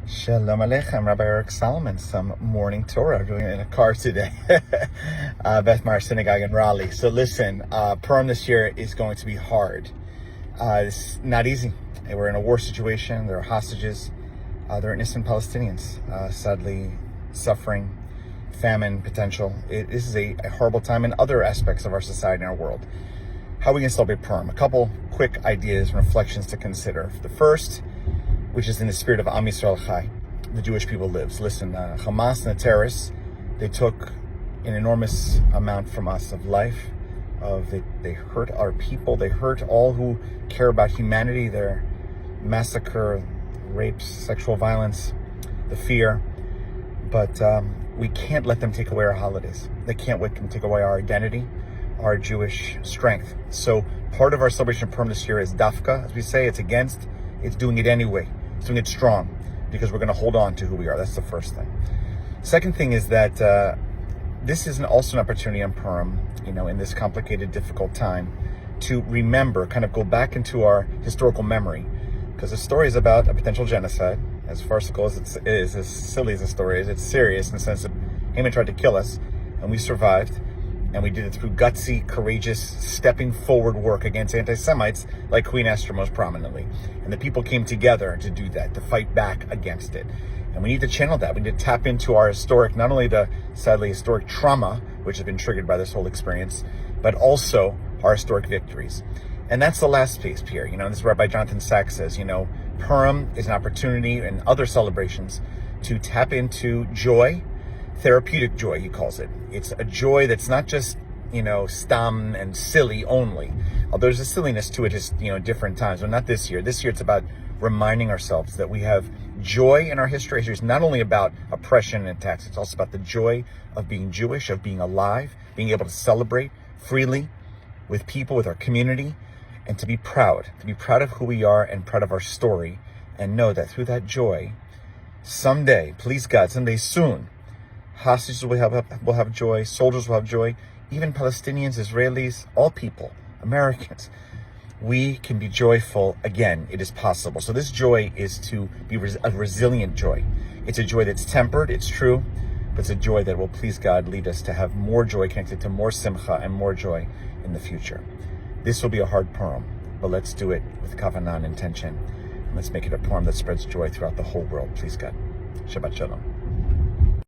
Shalom Aleichem, Rabbi Eric Solomon. Some morning Torah. I'm doing it in a car today. Beth Mar Synagogue in Raleigh. So listen, Purim this year is going to be hard. It's not easy. We're in a war situation. There are hostages. There are innocent Palestinians, sadly suffering, famine potential. This is a horrible time in other aspects of our society and our world. How are we going to celebrate Purim? A couple quick ideas and reflections to consider. The first, which is in the spirit of Am Yisrael Chai, the Jewish people lives. Listen, Hamas and the terrorists, they took an enormous amount from us of life. They hurt our people. They hurt all who care about humanity. Their massacre, rapes, sexual violence, the fear. But we can't let them take away our holidays. They can't let them take away our identity, our Jewish strength. So part of our celebration of Purim this year is dafka, as we say. It's doing it anyway. It's doing it strong because we're going to hold on to who we are. That's the first thing. Second thing is that this is also an opportunity on Purim, in this complicated, difficult time, to remember, kind of go back into our historical memory, because the story is about a potential genocide. As farcical as it is, as silly as the story is, it's serious in the sense that Haman tried to kill us, and we survived. And we did it through gutsy, courageous, stepping forward work against anti-Semites like Queen Esther most prominently. And the people came together to do that, to fight back against it. And we need to channel that. We need to tap into our historic, not only the, sadly, historic trauma, which has been triggered by this whole experience, but also our historic victories. And that's the last piece here. This is Rabbi Jonathan Sachs says, Purim is an opportunity and other celebrations to tap into joy, therapeutic joy, he calls it. It's a joy that's not just, stam and silly only. Although there's a silliness to it, just, different times, but not this year. This year it's about reminding ourselves that we have joy in our history. History is not only about oppression and attacks, it's also about the joy of being Jewish, of being alive, being able to celebrate freely with people, with our community, and to be proud of who we are and proud of our story, and know that through that joy, someday, please God, someday soon, hostages will have joy, soldiers will have joy, even Palestinians, Israelis, all people, Americans. We can be joyful again. It is possible. So this joy is to be a resilient joy. It's a joy that's tempered, it's true, but it's a joy that will, please God, lead us to have more joy connected to more simcha and more joy in the future. This will be a hard Purim, but let's do it with kavanah and intention. And let's make it a Purim that spreads joy throughout the whole world, please God. Shabbat Shalom.